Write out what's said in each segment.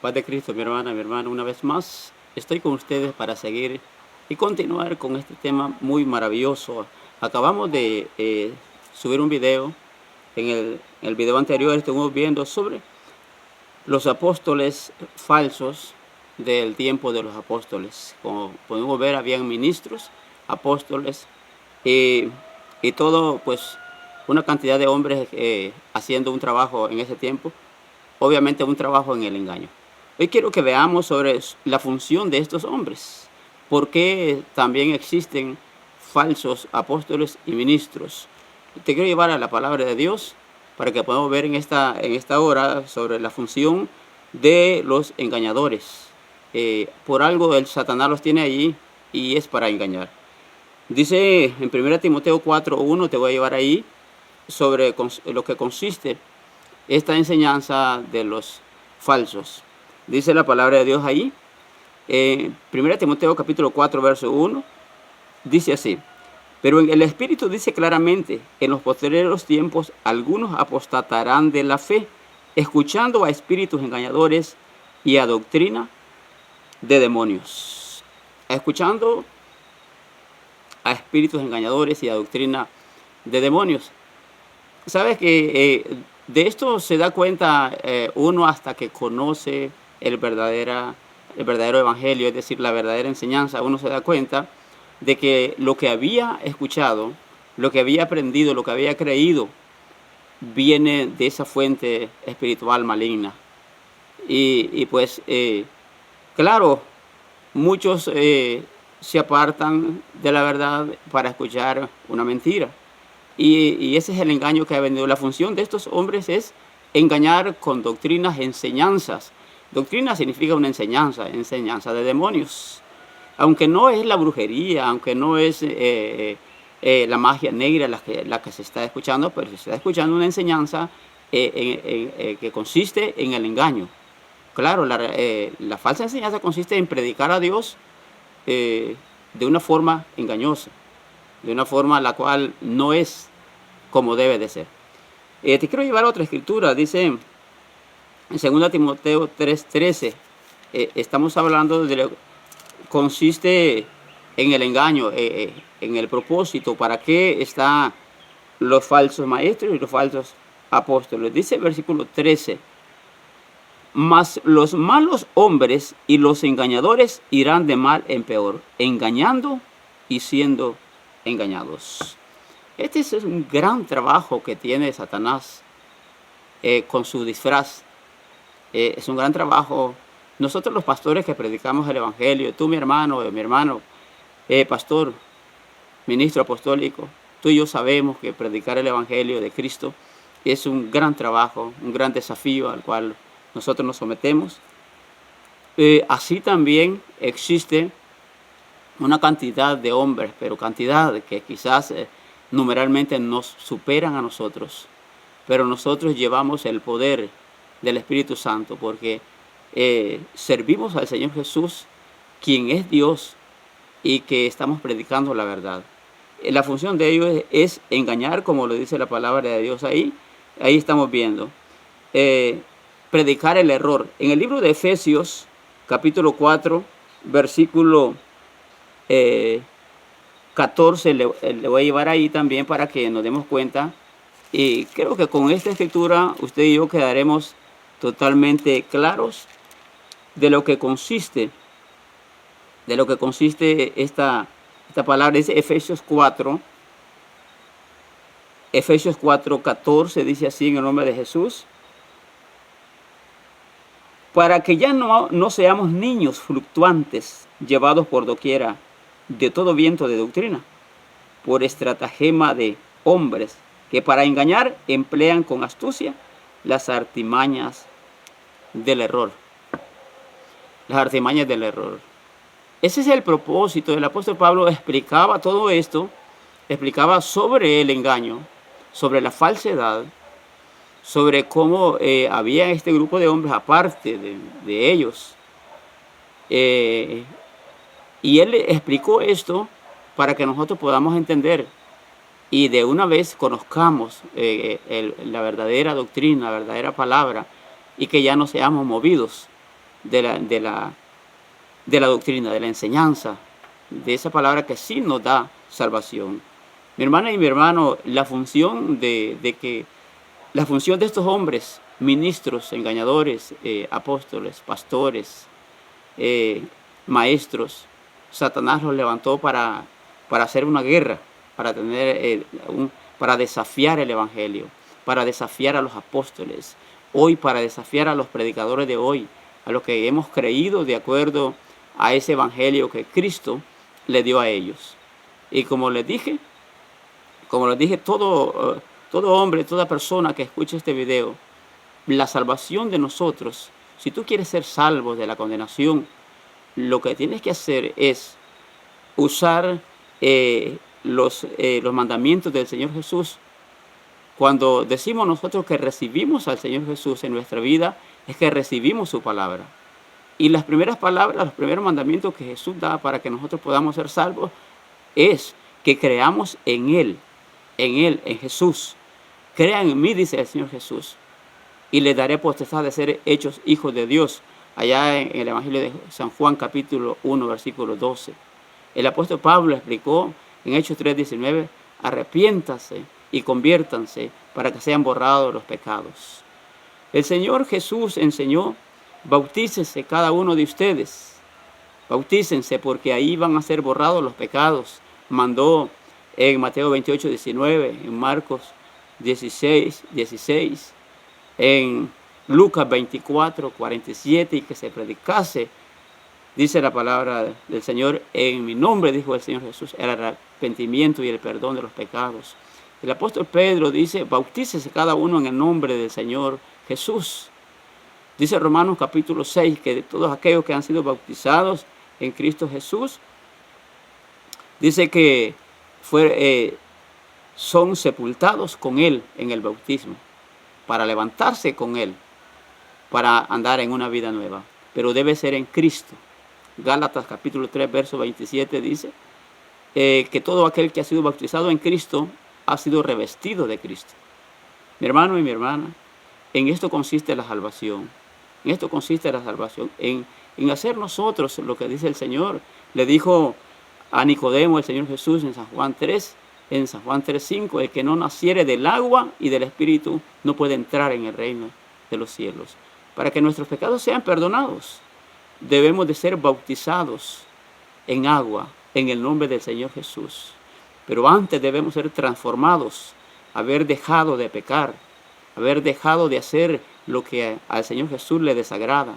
Paz de Cristo, mi hermano, una vez más estoy con ustedes para seguir y continuar con este tema muy maravilloso. Acabamos de subir un video. En el video anterior estuvimos viendo sobre los apóstoles falsos del tiempo de los apóstoles. Como podemos ver, habían ministros, apóstoles y, y todo, pues, una cantidad de hombres haciendo un trabajo en ese tiempo, obviamente un trabajo en el engaño. Hoy quiero que veamos sobre la función de estos hombres, por qué también existen falsos apóstoles y ministros. Te quiero llevar a la palabra de Dios para que podamos ver en esta hora sobre la función de los engañadores. Por algo el Satanás los tiene allí y es para engañar. Dice en 1 Timoteo 4:1, te voy a llevar ahí, sobre lo que consiste esta enseñanza de los falsos. Dice la palabra de Dios ahí, 1 Timoteo capítulo 4, verso 1, dice así: pero en el Espíritu dice claramente, en los posteriores tiempos algunos apostatarán de la fe, escuchando a espíritus engañadores y a doctrina de demonios. Escuchando a espíritus engañadores y a doctrina de demonios. Sabes que de esto se da cuenta uno hasta que conoce el verdadero evangelio, es decir, la verdadera enseñanza. Uno se da cuenta de que lo que había escuchado, lo que había aprendido, lo que había creído, viene de esa fuente espiritual maligna. Y pues, claro, muchos se apartan de la verdad para escuchar una mentira. Y ese es el engaño que ha venido. La función de estos hombres es engañar con doctrinas, enseñanzas. Doctrina significa una enseñanza, enseñanza de demonios. Aunque no es la brujería, aunque no es la magia negra la que se está escuchando, pero se está escuchando una enseñanza que consiste en el engaño. Claro, la falsa enseñanza consiste en predicar a Dios de una forma engañosa, de una forma la cual no es como debe de ser. Te quiero llevar a otra escritura. Dice en 2 Timoteo 3:13, estamos hablando de lo que consiste en el engaño, en el propósito, para qué están los falsos maestros y los falsos apóstoles. Dice el versículo 13: mas los malos hombres y los engañadores irán de mal en peor, engañando y siendo engañados. Este es un gran trabajo que tiene Satanás con su disfraz. Es un gran trabajo. Nosotros los pastores que predicamos el Evangelio, tú mi hermano, pastor, ministro apostólico, tú y yo sabemos que predicar el Evangelio de Cristo es un gran trabajo, un gran desafío al cual nosotros nos sometemos. Así también existe una cantidad de hombres, pero cantidad que quizás numeralmente nos superan a nosotros, pero nosotros llevamos el poder del Espíritu Santo porque servimos al Señor Jesús, quien es Dios, y que estamos predicando la verdad. La función de ellos es engañar, como lo dice la palabra de Dios ahí estamos viendo. Predicar el error. En el libro de Efesios, capítulo 4, versículo 14, le voy a llevar ahí también para que nos demos cuenta. Y creo que con esta escritura usted y yo quedaremos totalmente claros de lo que consiste esta palabra. Dice Efesios 4:14, dice así en el nombre de Jesús: para que ya no seamos niños fluctuantes, llevados por doquiera de todo viento de doctrina, por estratagema de hombres que para engañar emplean con astucia las artimañas del error. Las artimañas del error. Ese es el propósito. El apóstol Pablo explicaba todo esto, explicaba sobre el engaño, sobre la falsedad, sobre cómo había este grupo de hombres aparte de ellos. Y él explicó esto para que nosotros podamos entender y de una vez conozcamos la verdadera doctrina, la verdadera palabra, y que ya no seamos movidos de la doctrina, de la enseñanza, de esa palabra que sí nos da salvación. Mi hermana y mi hermano, la función de estos hombres, ministros, engañadores, apóstoles, pastores, maestros, Satanás los levantó para hacer una guerra, para desafiar el evangelio, para desafiar a los apóstoles, hoy para desafiar a los predicadores de hoy, a los que hemos creído de acuerdo a ese evangelio que Cristo le dio a ellos. Y como les dije, todo hombre, toda persona que escuche este video, la salvación de nosotros, si tú quieres ser salvo de la condenación, lo que tienes que hacer es usar los mandamientos del Señor Jesús. Cuando decimos nosotros que recibimos al Señor Jesús en nuestra vida, es que recibimos su palabra. Y las primeras palabras, los primeros mandamientos que Jesús da para que nosotros podamos ser salvos, es que creamos en Él, en Jesús. Crean en mí, dice el Señor Jesús, y les daré potestad de ser hechos hijos de Dios. Allá en el Evangelio de San Juan, capítulo 1, versículo 12. El apóstol Pablo explicó en Hechos 3:19, arrepiéntanse y conviértanse para que sean borrados los pecados. El Señor Jesús enseñó, bautícense cada uno de ustedes. Bautícense porque ahí van a ser borrados los pecados. Mandó en Mateo 28:19, en Marcos 16:16, en Lucas 24:47, y que se predicase, dice la palabra del Señor, en mi nombre, dijo el Señor Jesús, el arrepentimiento y el perdón de los pecados. El apóstol Pedro dice, bautícese cada uno en el nombre del Señor Jesús. Dice Romanos capítulo 6, que de todos aquellos que han sido bautizados en Cristo Jesús, dice que son sepultados con Él en el bautismo, para levantarse con Él, para andar en una vida nueva. Pero debe ser en Cristo. Gálatas capítulo 3, verso 27 dice que todo aquel que ha sido bautizado en Cristo ha sido revestido de Cristo. Mi hermano y mi hermana, en esto consiste la salvación. En esto consiste la salvación, en hacer nosotros lo que dice el Señor. Le dijo a Nicodemo el Señor Jesús en San Juan 3:5, el que no naciere del agua y del Espíritu no puede entrar en el reino de los cielos. Para que nuestros pecados sean perdonados, debemos de ser bautizados en agua, en el nombre del Señor Jesús. Pero antes debemos ser transformados, haber dejado de pecar, haber dejado de hacer lo que al Señor Jesús le desagrada.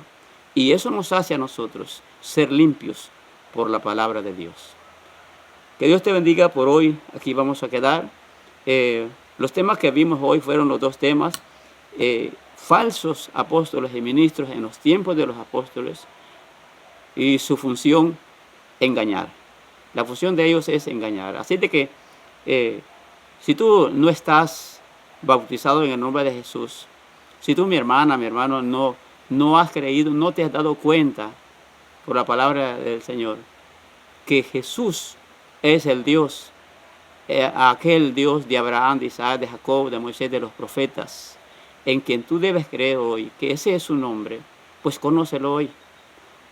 Y eso nos hace a nosotros ser limpios por la palabra de Dios. Que Dios te bendiga por hoy. Aquí vamos a quedar. Los temas que vimos hoy fueron los dos temas. Falsos apóstoles y ministros en los tiempos de los apóstoles. Y su función, engañar. La función de ellos es engañar. Así de que si tú no estás bautizado en el nombre de Jesús, si tú, mi hermana, mi hermano, no has creído, no te has dado cuenta por la palabra del Señor que Jesús es el Dios, aquel Dios de Abraham, de Isaac, de Jacob, de Moisés, de los profetas, en quien tú debes creer hoy, que ese es su nombre, pues conócelo hoy.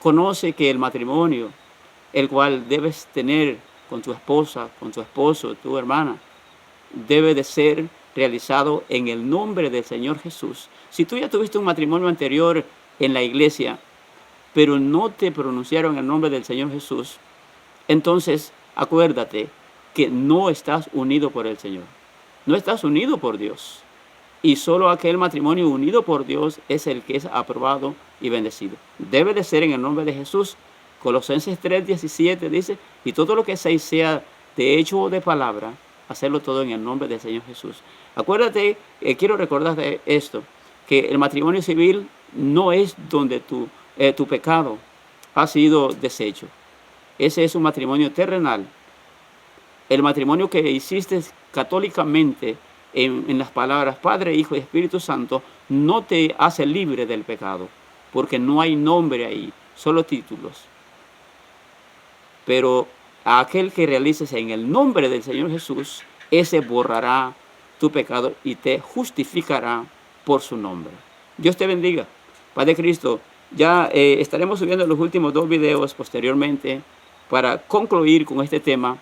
Conoce que el matrimonio, el cual debes tener con tu esposa, con tu esposo, tu hermana, debe de ser realizado en el nombre del Señor Jesús. Si tú ya tuviste un matrimonio anterior en la iglesia, pero no te pronunciaron el nombre del Señor Jesús, entonces acuérdate que no estás unido por el Señor. No estás unido por Dios. Y solo aquel matrimonio unido por Dios es el que es aprobado y bendecido. Debe de ser en el nombre de Jesús. Colosenses 3:17 dice, y todo lo que hacéis, sea de hecho o de palabra, hacerlo todo en el nombre del Señor Jesús. Acuérdate, quiero recordarte esto, que el matrimonio civil no es donde tu pecado ha sido deshecho. Ese es un matrimonio terrenal. El matrimonio que hiciste católicamente en las palabras Padre, Hijo y Espíritu Santo no te hace libre del pecado, porque no hay nombre ahí, solo títulos. Pero a aquel que realices en el nombre del Señor Jesús, ese borrará tu pecado y te justificará por su nombre. Dios te bendiga. Padre Cristo, Ya estaremos subiendo los últimos 2 videos posteriormente para concluir con este tema,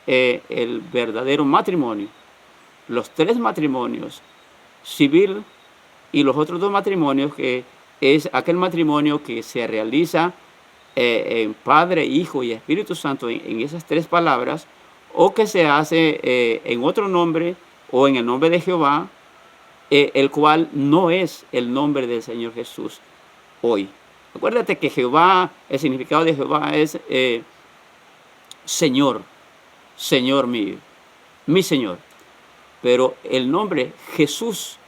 el verdadero matrimonio. Los 3 matrimonios, civil y los otros 2 matrimonios, que es aquel matrimonio que se realiza en Padre, Hijo y Espíritu Santo, en esas 3 palabras, o que se hace en otro nombre o en el nombre de Jehová, el cual no es el nombre del Señor Jesús hoy. Acuérdate que Jehová, el significado de Jehová es Señor, Señor mío, mi Señor. Pero el nombre Jesús,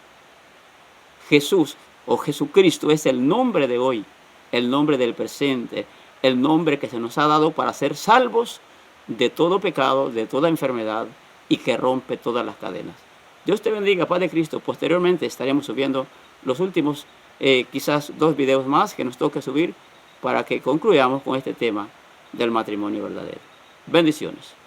Jesús o Jesucristo es el nombre de hoy, el nombre del presente, el nombre que se nos ha dado para ser salvos de todo pecado, de toda enfermedad y que rompe todas las cadenas. Dios te bendiga, Padre Cristo. Posteriormente estaremos subiendo los últimos, quizás 2 videos más que nos toque subir para que concluyamos con este tema del matrimonio verdadero. Bendiciones.